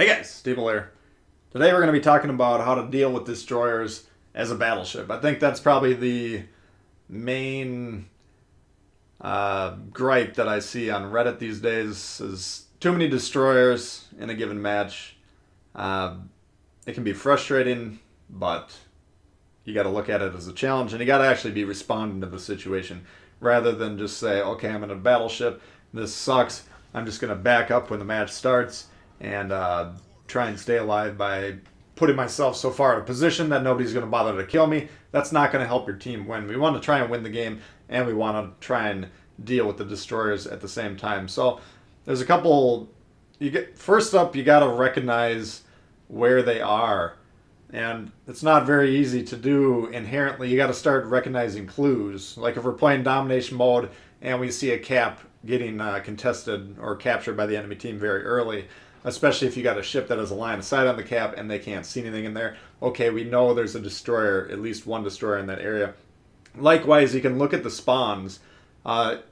Hey guys, Steve here. Today we're going to be talking about how to deal with destroyers as a battleship. I think that's probably the main gripe that I see on Reddit these days is too many destroyers in a given match. It can be frustrating, but you got to look at it as a challenge and you got to actually be responding to the situation rather than just say, okay, I'm in a battleship, this sucks, I'm just going to back up when the match starts and try and stay alive by putting myself so far in a position that nobody's going to bother to kill me. That's not going to help your team win. We want to try and win the game, and we want to try and deal with the destroyers at the same time. So there's a couple. First up, you got to recognize where they are, and it's not very easy to do inherently. You got to start recognizing clues. Like if we're playing domination mode and we see a cap getting contested or captured by the enemy team very early, especially if you got a ship that has a line of sight on the cap and they can't see anything in there. Okay, we know there's a destroyer, at least one destroyer in that area. Likewise, you can look at the spawns.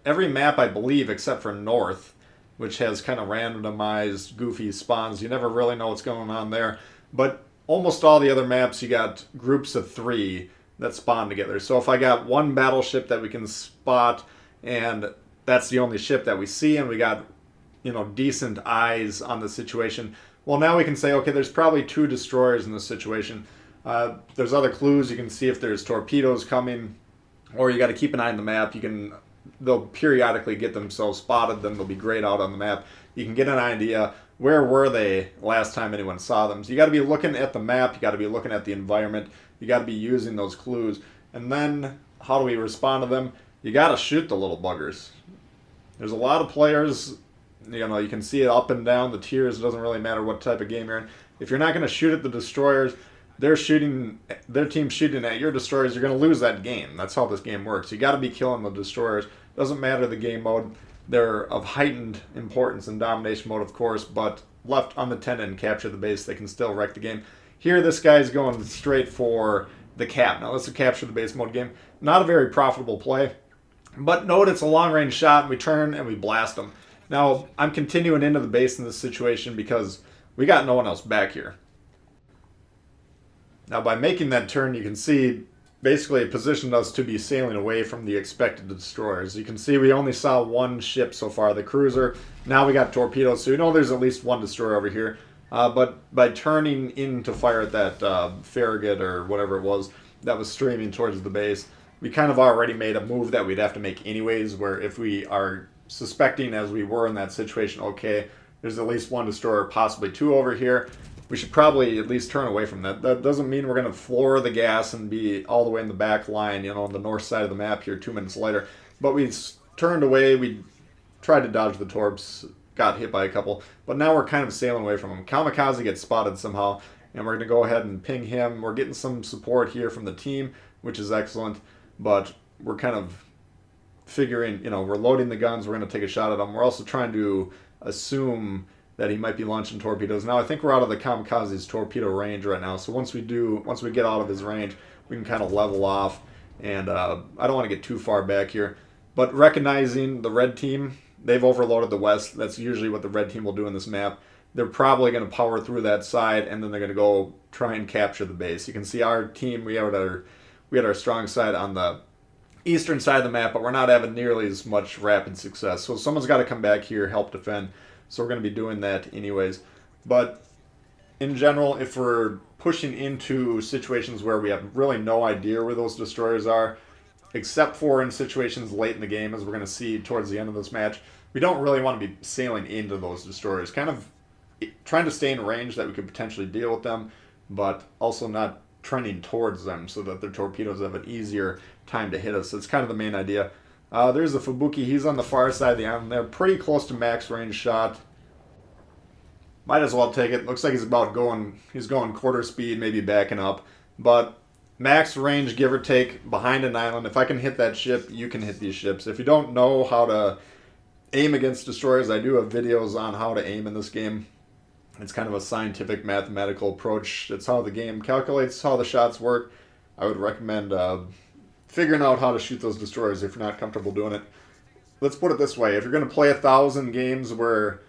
Every map, I believe, except for North, which has kind of randomized, goofy spawns. You never really know what's going on there. But almost all the other maps, you got groups of 3 that spawn together. So if I got one battleship that we can spot, and that's the only ship that we see, and we got decent eyes on the situation. Well, now we can say, okay, there's probably 2 destroyers in this situation. There's other clues. You can see if there's torpedoes coming, or you got to keep an eye on the map. They'll periodically get themselves spotted, then they'll be grayed out on the map. You can get an idea, where were they last time anyone saw them? So you got to be looking at the map, you got to be looking at the environment, you got to be using those clues. And then, how do we respond to them? You got to shoot the little buggers. There's a lot of players. You can see it up and down the tiers. It doesn't really matter what type of game you're in. If you're not going to shoot at the destroyers, their team's shooting at your destroyers, you're going to lose that game. That's how this game works. You got to be killing the destroyers. Doesn't matter the game mode. They're of heightened importance in domination mode, of course, but left unattended and capture the base, they can still wreck the game. Here, this guy's going straight for the cap. Now, this is a capture the base mode game. Not a very profitable play, but note it's a long-range shot, and we turn and we blast them. Now, I'm continuing into the base in this situation because we got no one else back here. Now, by making that turn, you can see basically it positioned us to be sailing away from the expected destroyers. You can see we only saw one ship so far, the cruiser. Now we got torpedoes, so you know there's at least one destroyer over here. But by turning in to fire at that Farragut or whatever it was that was streaming towards the base, we kind of already made a move that we'd have to make anyways, where if we are suspecting, as we were in that situation, okay, there's at least one destroyer, possibly 2 over here, we should probably at least turn away from that. That doesn't mean we're going to floor the gas and be all the way in the back line, on the north side of the map here 2 minutes later. But we turned away, we tried to dodge the torps, got hit by a couple, but now we're kind of sailing away from them. Kamikaze gets spotted somehow, and we're going to go ahead and ping him. We're getting some support here from the team, which is excellent, but we're kind of figuring, we're loading the guns, we're going to take a shot at him. We're also trying to assume that he might be launching torpedoes. Now, I think we're out of the Kamikaze's torpedo range right now, so once we get out of his range, we can kind of level off, and I don't want to get too far back here. But recognizing the red team, they've overloaded the west. That's usually what the red team will do in this map. They're probably going to power through that side, and then they're going to go try and capture the base. You can see our team, we had our strong side on the eastern side of the map, but we're not having nearly as much rapid success. So someone's got to come back here, help defend. So we're going to be doing that anyways. But in general, if we're pushing into situations where we have really no idea where those destroyers are, except for in situations late in the game, as we're going to see towards the end of this match, we don't really want to be sailing into those destroyers. Kind of trying to stay in range that we could potentially deal with them, but also not trending towards them so that their torpedoes have an easier time to hit us. That's kind of the main idea. There's the Fubuki. He's on the far side of the island. They're pretty close to max range shot. Might as well take it. Looks like he's going quarter speed, maybe backing up. But max range, give or take, behind an island. If I can hit that ship, you can hit these ships. If you don't know how to aim against destroyers, I do have videos on how to aim in this game. It's kind of a scientific, mathematical approach. It's how the game calculates how the shots work. I would recommend figuring out how to shoot those destroyers if you're not comfortable doing it. Let's put it this way. If you're going to play 1,000 games where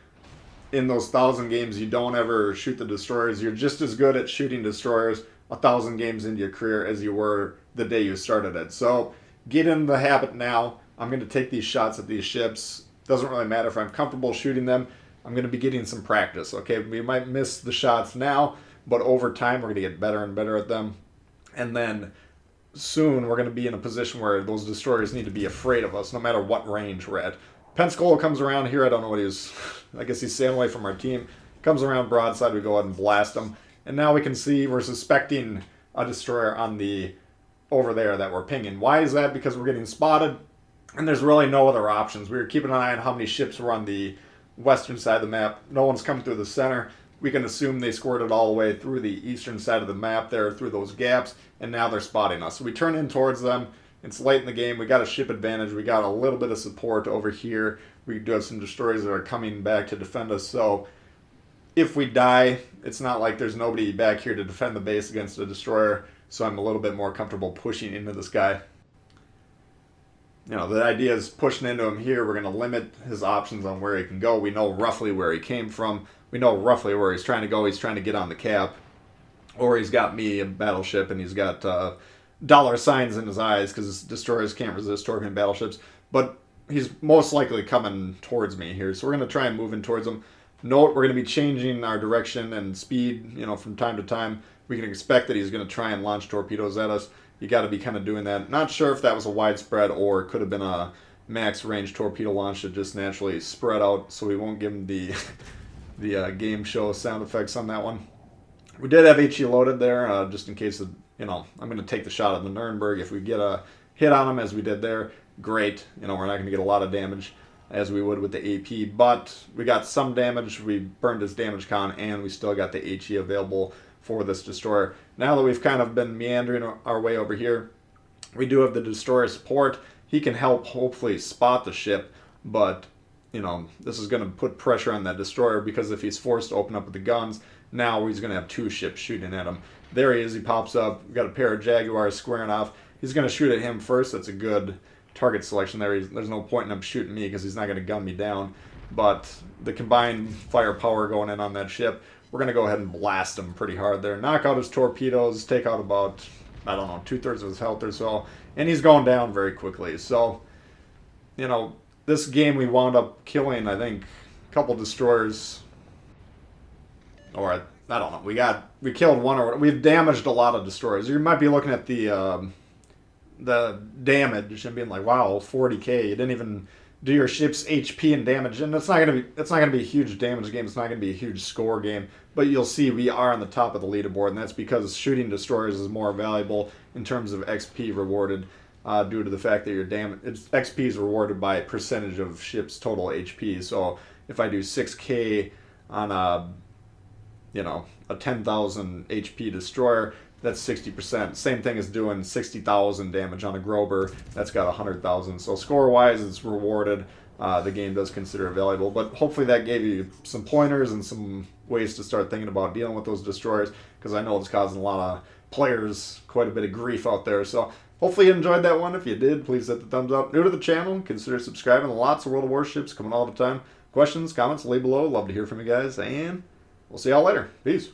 in those 1,000 games, you don't ever shoot the destroyers. You're just as good at shooting destroyers 1,000 games into your career as you were the day you started it. So get in the habit now. I'm going to take these shots at these ships. Doesn't really matter if I'm comfortable shooting them. I'm going to be getting some practice. Okay, we might miss the shots now, but over time we're going to get better and better at them. And then soon we're going to be in a position where those destroyers need to be afraid of us no matter what range we're at. Pensacola comes around here. I don't know what he's... I guess he's sailing away from our team. Comes around broadside. We go ahead and blast him. And now we can see we're suspecting a destroyer on the... over there that we're pinging. Why is that? Because we're getting spotted. And there's really no other options. We were keeping an eye on how many ships were on the western side of the map. No one's coming through the center. We can assume they squirted all the way through the eastern side of the map there, through those gaps, and now they're spotting us. So we turn in towards them. It's late in the game. We got a ship advantage. We got a little bit of support over here. We do have some destroyers that are coming back to defend us. So if we die, it's not like there's nobody back here to defend the base against a destroyer. So I'm a little bit more comfortable pushing into this guy. You know, the idea is pushing into him here. We're going to limit his options on where he can go. We know roughly where he came from. We know roughly where he's trying to go. He's trying to get on the cap. Or he's got me, a battleship, and he's got dollar signs in his eyes because destroyers can't resist torpedoing battleships. But he's most likely coming towards me here. So we're going to try and move in towards him. Note, we're going to be changing our direction and speed, you know, from time to time. We can expect that he's going to try and launch torpedoes at us. You got to be kind of doing that. Not sure if that was a widespread or it could have been a max range torpedo launch that just naturally spread out, so we won't give him the game show sound effects on that one. We did have HE loaded there, just in case, you know, I'm going to take the shot at the Nuremberg. If we get a hit on him as we did there, great. You know, we're not going to get a lot of damage as we would with the AP, but we got some damage. We burned his damage con, and we still got the HE available for this destroyer. Now that we've kind of been meandering our way over here, we do have the destroyer support. He can help hopefully spot the ship, but you know, this is going to put pressure on that destroyer because if he's forced to open up with the guns, now he's going to have two ships shooting at him. There he is. He pops up. We've got a pair of Jaguars squaring off. He's going to shoot at him first. That's a good target selection there. There's no point in him shooting me because he's not going to gun me down. But the combined firepower going in on that ship, we're going to go ahead and blast him pretty hard there. Knock out his torpedoes, take out about, I don't know, 2/3 of his health or so. And he's going down very quickly. So, you know, this game we wound up killing, I think, a couple destroyers. Or, I don't know. We killed one, or we've damaged a lot of destroyers. You might be looking at the damage and being like, wow, 40k. You didn't even do your ship's HP and damage, and it's not gonna be a huge damage game. It's not gonna be a huge score game, but you'll see we are on the top of the leaderboard, and that's because shooting destroyers is more valuable in terms of XP rewarded, due to the fact that your XP is rewarded by percentage of ship's total HP. So if I do 6k on a 10,000 HP destroyer, that's 60%. Same thing as doing 60,000 damage on a Grober. That's got 100,000. So score-wise, it's rewarded. The game does consider it valuable. But hopefully that gave you some pointers and some ways to start thinking about dealing with those destroyers, because I know it's causing a lot of players quite a bit of grief out there. So hopefully you enjoyed that one. If you did, please hit the thumbs up. New to the channel, consider subscribing. Lots of World of Warships coming all the time. Questions, comments, leave below. Love to hear from you guys. And we'll see y'all later. Peace.